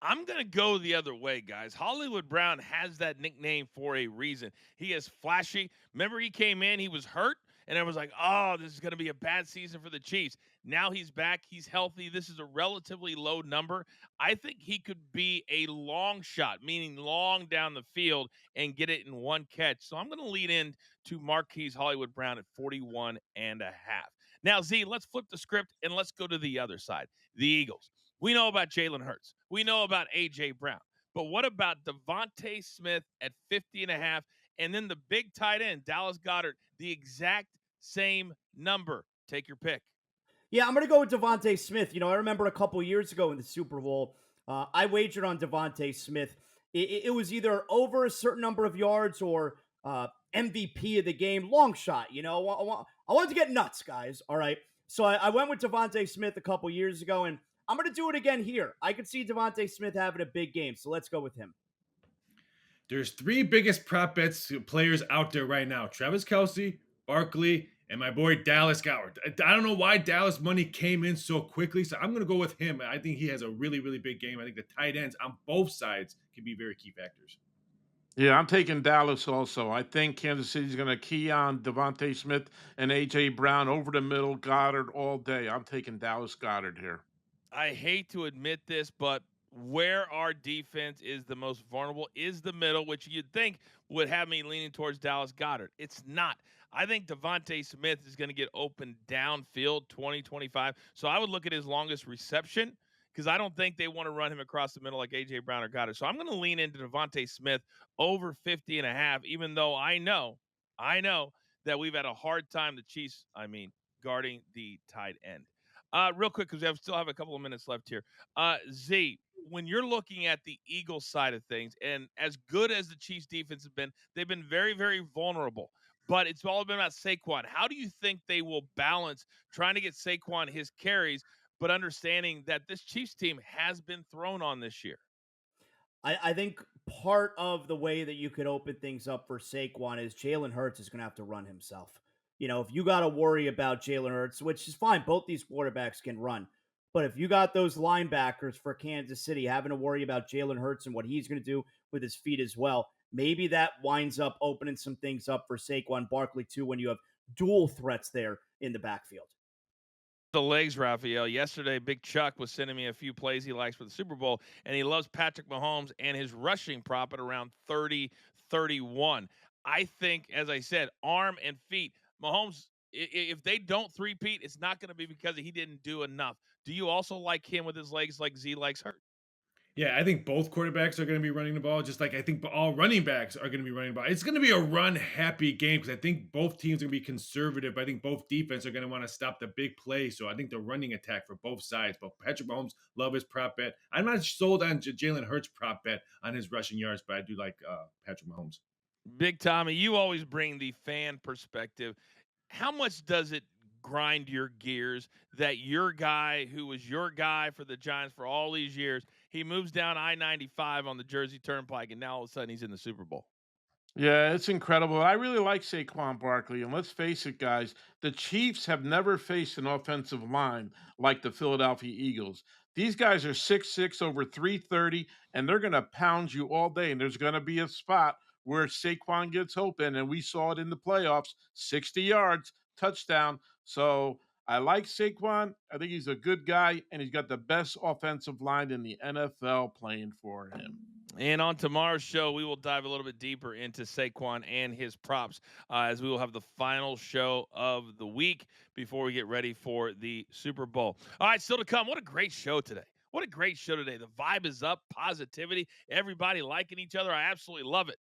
I'm going to go the other way, guys. Hollywood Brown has that nickname for a reason. He is flashy. Remember, he came in, he was hurt, and I was like, oh, this is going to be a bad season for the Chiefs. Now he's back. He's healthy. This is a relatively low number. I think he could be a long shot, meaning long down the field, and get it in one catch. So I'm going to lead in to Marquise Hollywood Brown at 41 and a half. Now, Z, let's flip the script and let's go to the other side, the Eagles. We know about Jalen Hurts. We know about A.J. Brown. But what about Devontae Smith at 50 and a half? And then the big tight end, Dallas Goedert, the exact same number. Take your pick. Yeah, I'm going to go with Devontae Smith. I remember a couple years ago in the Super Bowl, I wagered on Devontae Smith. It was either over a certain number of yards or MVP of the game, long shot. I wanted to get nuts, guys. All right. So I went with Devontae Smith a couple years ago, and I'm going to do it again here. I could see Devontae Smith having a big game, so let's go with him. There's three biggest prop bets players out there right now: Travis Kelce, Barkley, and my boy Dallas Goedert. I don't know why Dallas money came in so quickly, so I'm going to go with him. I think he has a really, really big game. I think the tight ends on both sides can be very key factors. Yeah, I'm taking Dallas also. I think Kansas City's going to key on Devontae Smith and A.J. Brown over the middle, Goddard all day. I'm taking Dallas Goddard here. I hate to admit this, but where our defense is the most vulnerable is the middle, which you'd think would have me leaning towards Dallas Goedert. It's not. I think Devontae Smith is going to get open downfield 2025. So I would look at his longest reception because I don't think they want to run him across the middle like A.J. Brown or Goddard. So I'm going to lean into Devontae Smith over 50 and a half, even though I know that we've had a hard time, the Chiefs, guarding the tight end. Real quick, because we still have a couple of minutes left here. Z, when you're looking at the Eagles side of things, and as good as the Chiefs defense has been, they've been very, very vulnerable. But it's all been about Saquon. How do you think they will balance trying to get Saquon his carries, but understanding that this Chiefs team has been thrown on this year? I think part of the way that you could open things up for Saquon is Jalen Hurts is going to have to run himself. If you got to worry about Jalen Hurts, which is fine, both these quarterbacks can run. But if you got those linebackers for Kansas City having to worry about Jalen Hurts and what he's going to do with his feet as well, maybe that winds up opening some things up for Saquon Barkley too when you have dual threats there in the backfield. The legs, Rafael. Yesterday, Big Chuck was sending me a few plays he likes for the Super Bowl, and he loves Patrick Mahomes and his rushing prop at around 30-31. I think, as I said, arm and feet. Mahomes, if they don't three-peat, it's not going to be because he didn't do enough. Do you also like him with his legs like Z likes hurt? Yeah, I think both quarterbacks are going to be running the ball, just like I think all running backs are going to be running the ball. It's going to be a run-happy game because I think both teams are going to be conservative. I think both defense are going to want to stop the big play. So I think the running attack for both sides. But Patrick Mahomes, love his prop bet. I'm not sold on Jalen Hurts' prop bet on his rushing yards, but I do like Patrick Mahomes. Big Tommy, you always bring the fan perspective. How much does it grind your gears that your guy, who was your guy for the Giants for all these years, he moves down I-95 on the Jersey Turnpike, and now all of a sudden he's in the Super Bowl? Yeah, it's incredible. I really like Saquon Barkley. And let's face it, guys, the Chiefs have never faced an offensive line like the Philadelphia Eagles. These guys are 6'6", over 330, and they're going to pound you all day. And there's going to be a spot where Saquon gets open, and we saw it in the playoffs, 60 yards, touchdown. So I like Saquon. I think he's a good guy, and he's got the best offensive line in the NFL playing for him. And on tomorrow's show, we will dive a little bit deeper into Saquon and his props as we will have the final show of the week before we get ready for the Super Bowl. All right, still to come. What a great show today. What a great show today. The vibe is up, positivity, everybody liking each other. I absolutely love it.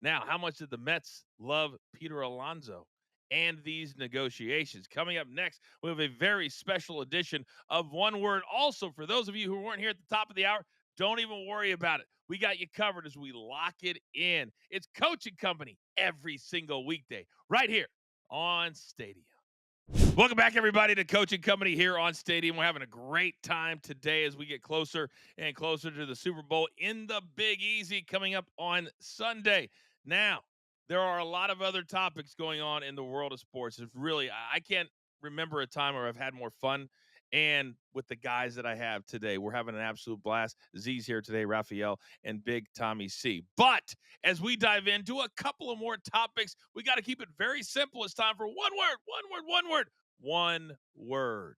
Now, how much did the Mets love Peter Alonso and these negotiations? Coming up next, we have a very special edition of One Word. Also, for those of you who weren't here at the top of the hour, don't even worry about it. We got you covered as we lock it in. It's Coaching Company every single weekday right here on Stadium. Welcome back, everybody, to Coaching Company here on Stadium. We're having a great time today as we get closer and closer to the Super Bowl in the Big Easy coming up on Sunday. Now, there are a lot of other topics going on in the world of sports. It's really, I can't remember a time where I've had more fun. And with the guys that I have today, we're having an absolute blast. Z's here today, Rafael, and Big Tommy C. But as we dive into a couple of more topics, we got to keep it very simple. It's time for one word, one word, one word, one word.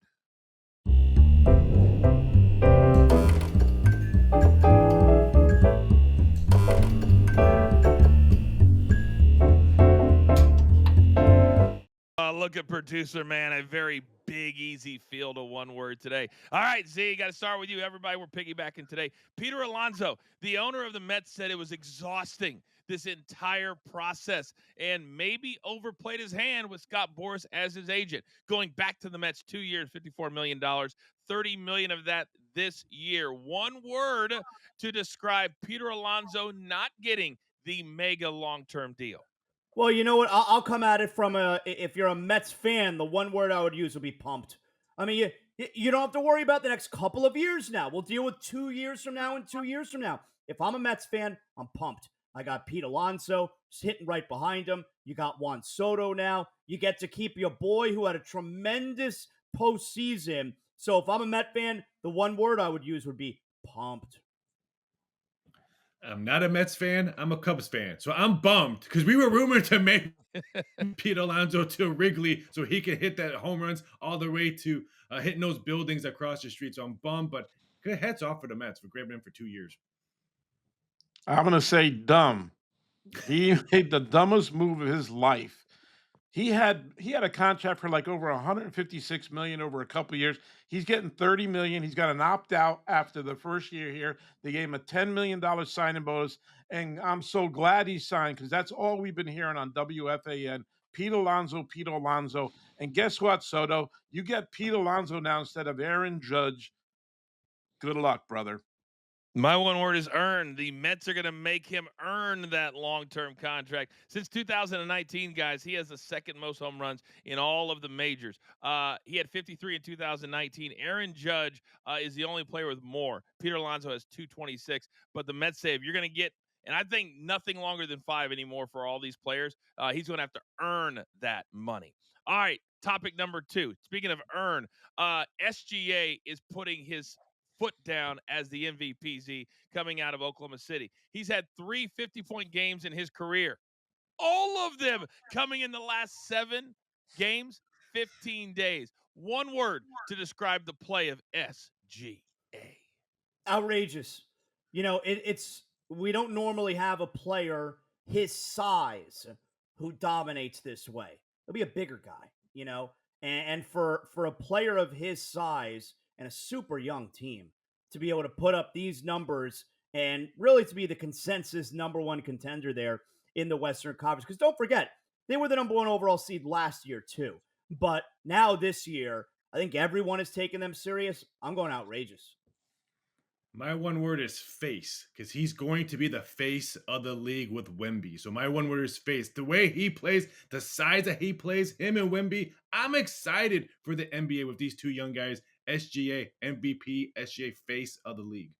Look at producer, man. A very big, easy feel to one word today. All right, Z, got to start with you. Everybody, we're piggybacking today. Peter Alonso, the owner of the Mets, said it was exhausting, this entire process, and maybe overplayed his hand with Scott Boras as his agent. Going back to the Mets 2 years, $54 million, $30 million of that this year. One word to describe Peter Alonso not getting the mega long-term deal. Well, you know what? I'll come at it from if you're a Mets fan, the one word I would use would be pumped. I mean, you don't have to worry about the next couple of years now. We'll deal with 2 years from now and 2 years from now. If I'm a Mets fan, I'm pumped. I got Pete Alonso hitting right behind him. You got Juan Soto now. You get to keep your boy who had a tremendous postseason. So if I'm a Met fan, the one word I would use would be pumped. I'm not a Mets fan. I'm a Cubs fan. So I'm bummed because we were rumored to make Pete Alonso to Wrigley so he can hit that home runs all the way to hitting those buildings across the street. So I'm bummed, but good heads off for the Mets for grabbing him for 2 years. I'm going to say dumb. He made the dumbest move of his life. He had a contract for like over 156 million over a couple of years. He's getting 30 million. He's got an opt out after the first year here. They gave him a $10 million signing bonus, and I'm so glad he signed because that's all we've been hearing on WFAN. Pete Alonso, Pete Alonso, and guess what, Soto? You get Pete Alonso now instead of Aaron Judge. Good luck, brother. My one word is earn. The Mets are going to make him earn that long-term contract. Since 2019, guys, he has the second most home runs in all of the majors. He had 53 in 2019. Aaron Judge is the only player with more. Peter Alonso has 226. But the Mets say if you're going to get, and I think nothing longer than 5 anymore for all these players, he's going to have to earn that money. All right, topic number 2. Speaking of earn, SGA is putting his foot down as the MVP, Z, coming out of Oklahoma City. He's had 3 50-point games in his career. All of them coming in the last 7 games, 15 days. One word to describe the play of SGA. Outrageous. You know, it's we don't normally have a player his size who dominates this way. He'll be a bigger guy, you know, and for a player of his size and a super young team to be able to put up these numbers and really to be the consensus number 1 contender there in the Western Conference. Because don't forget, they were the number 1 overall seed last year too. But now this year, I think everyone is taking them serious. I'm going outrageous. My one word is face, because he's going to be the face of the league with Wemby. So my one word is face. The way he plays, the size that he plays, him and Wemby, I'm excited for the NBA with these two young guys, SGA, MVP, SGA, face of the league.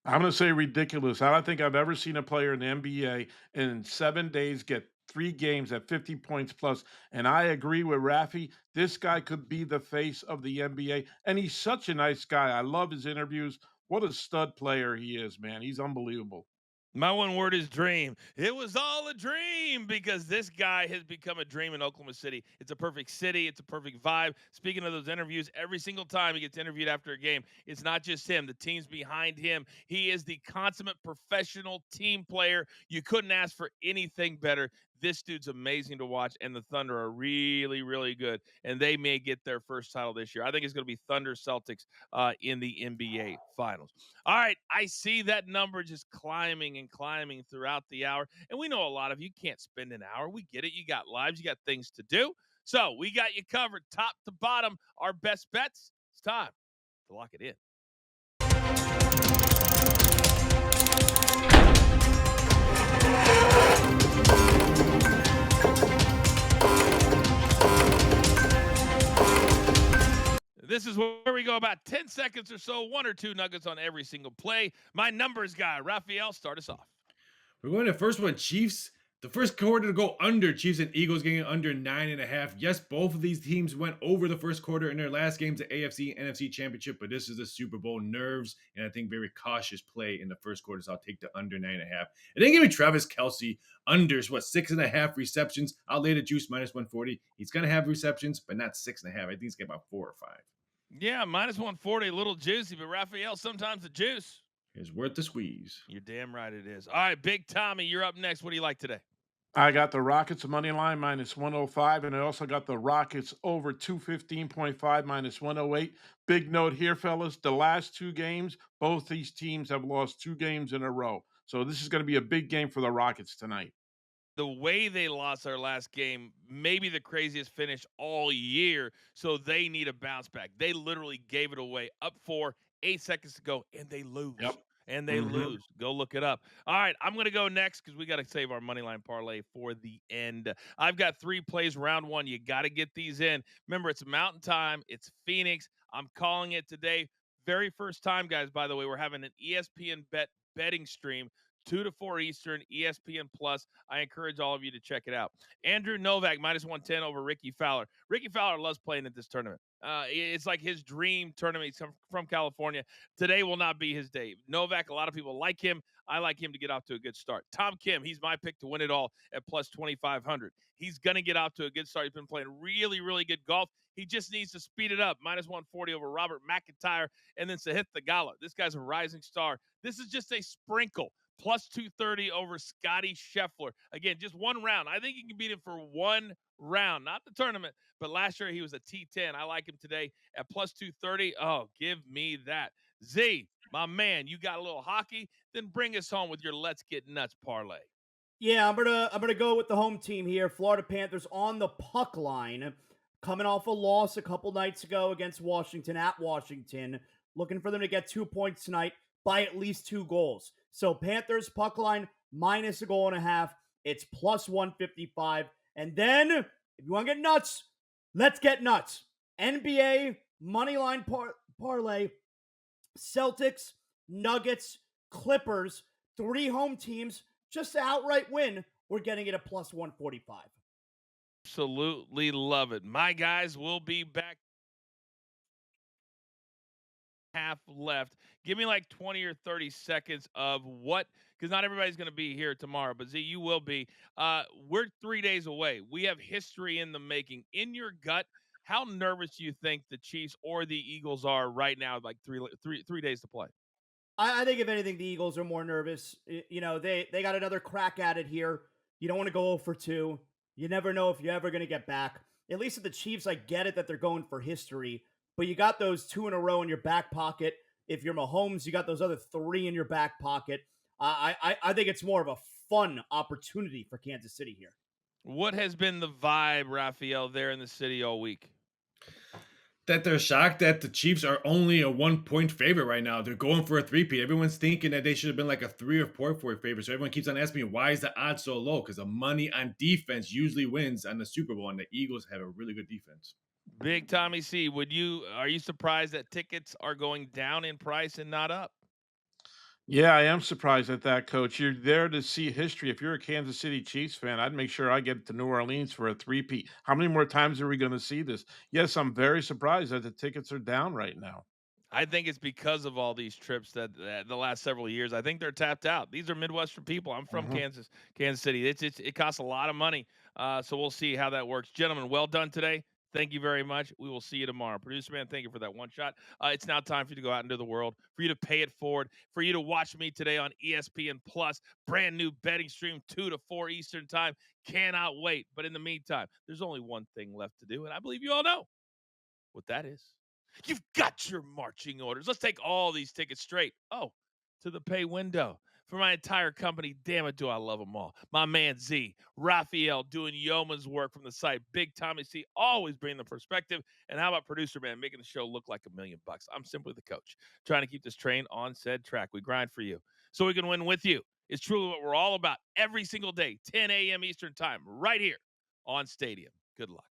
I'm going to say ridiculous. I don't think I've ever seen a player in the NBA in 7 days get 3 games at 50 points plus. And I agree with Rafi. This guy could be the face of the NBA. And he's such a nice guy. I love his interviews. What a stud player he is, man. He's unbelievable. My one word is dream. It was all a dream because this guy has become a dream in Oklahoma City. It's a perfect city. It's a perfect vibe. Speaking of those interviews, every single time he gets interviewed after a game, it's not just him. The team's behind him. He is the consummate professional team player. You couldn't ask for anything better. This dude's amazing to watch, and the Thunder are really, really good, and they may get their first title this year. I think it's going to be Thunder Celtics in the NBA Finals. All right, I see that number just climbing and climbing throughout the hour. And we know a lot of you can't spend an hour. We get it. You got lives, you got things to do. So we got you covered top to bottom. Our best bets. It's time to lock it in. This is where we go about 10 seconds or so, one or two nuggets on every single play. My numbers guy, Rafael, start us off. We're going to first one, Chiefs. The first quarter to go under, Chiefs and Eagles getting under 9.5. Yes, both of these teams went over the first quarter in their last games, the AFC, NFC Championship, but this is the Super Bowl. Nerves, and I think very cautious play in the first quarter, so I'll take the under 9.5. And then give me Travis Kelce, unders, 6.5 receptions. I'll lay the juice minus 140. He's going to have receptions, but not 6.5. I think he's got about 4 or 5. Yeah, minus 140, a little juicy, but Rafael, sometimes the juice is worth the squeeze. You're damn right it is. All right, Big Tommy, you're up next. What do you like today? I got the Rockets money line minus 105, and I also got the Rockets over 215.5 minus 108. Big note here, fellas. The last 2 games, both these teams have lost 2 games in a row. So this is going to be a big game for the Rockets tonight. The way they lost their last game, maybe the craziest finish all year. So they need a bounce back. They literally gave it away up 4, 8 seconds to go, and they lose. Yep. And they lose. Go look it up. All right, I'm going to go next because we got to save our money line parlay for the end. I've got 3 plays round 1. You got to get these in. Remember, it's Mountain Time. It's Phoenix. I'm calling it today. Very first time, guys, by the way, we're having an ESPN betting stream. 2 to 4 Eastern, ESPN Plus. I encourage all of you to check it out. Andrew Novak, minus 110 over Ricky Fowler. Ricky Fowler loves playing at this tournament. It's like his dream tournament. He's from California. Today will not be his day. Novak, a lot of people like him. I like him to get off to a good start. Tom Kim, he's my pick to win it all at plus 2,500. He's going to get off to a good start. He's been playing really, really good golf. He just needs to speed it up. Minus 140 over Robert McIntyre and then Sahith Theegala. This guy's a rising star. This is just a sprinkle. Plus 230 over Scotty Scheffler. Again, just one round. I think you can beat him for one round, not the tournament, but last year he was a T10. I like him today at plus 230. Oh, give me that. Z, my man, you got a little hockey? Then bring us home with your Let's Get Nuts parlay. Yeah, I'm gonna go with the home team here. Florida Panthers on the puck line, coming off a loss a couple nights ago against Washington at Washington. Looking for them to get 2 points tonight by at least 2 goals. So Panthers puck line minus 1.5. It's plus 155. And then, if you want to get nuts, let's get nuts. NBA money line parlay. Celtics, Nuggets, Clippers, 3 home teams, just an outright win. We're getting it at plus 145. Absolutely love it. My guys will be back. Half left. Give me like 20 or 30 seconds of what, because not everybody's going to be here tomorrow, but Z, you will be. We're 3 days away. We have history in the making. In your gut, how nervous do you think the Chiefs or the Eagles are right now, like three days to play? I think if anything, the Eagles are more nervous. You know, they got another crack at it here. You don't want to go 0 for 2. You never know if you're ever going to get back. At least at the Chiefs, I get it that they're going for history, but you got those 2 in a row in your back pocket. If you're Mahomes, you got those other 3 in your back pocket. I think it's more of a fun opportunity for Kansas City here. What has been the vibe, Rafael, there in the city all week? that they're shocked that the Chiefs are only a 1 point favorite right now. They're going for a three-peat. Everyone's thinking that they should have been like a 3 or 4 point favorite. So everyone keeps on asking me, why is the odds so low? Because the money on defense usually wins on the Super Bowl, and the Eagles have a really good defense. Big Tommy C, are you surprised that tickets are going down in price and not up? Yeah, I am surprised at that, coach. You're there to see history. If you're a Kansas City Chiefs fan, I'd make sure I get to New Orleans for a three-peat. How many more times are we going to see this? Yes, I'm very surprised that the tickets are down right now. I think it's because of all these trips that the last several years. I think they're tapped out. These are Midwestern people. I'm from Mhm. Kansas City. It costs a lot of money. So we'll see how that works. Gentlemen, well done today. Thank you very much. We will see you tomorrow. Producer man, thank you for that one shot. It's now time for you to go out into the world, for you to pay it forward, for you to watch me today on ESPN Plus, brand new betting stream, 2 to 4 Eastern time. Cannot wait. But in the meantime, there's only one thing left to do, and I believe you all know what that is. You've got your marching orders. Let's take all these tickets straight. Oh, to the pay window. For my entire company, damn it, do I love them all. My man Z, Rafael doing yeoman's work from the site. Big Tommy C, always bringing the perspective. And how about producer man making the show look like $1,000,000? I'm simply the coach, trying to keep this train on said track. We grind for you so we can win with you. It's truly what we're all about every single day, 10 a.m. Eastern time, right here on Stadium. Good luck.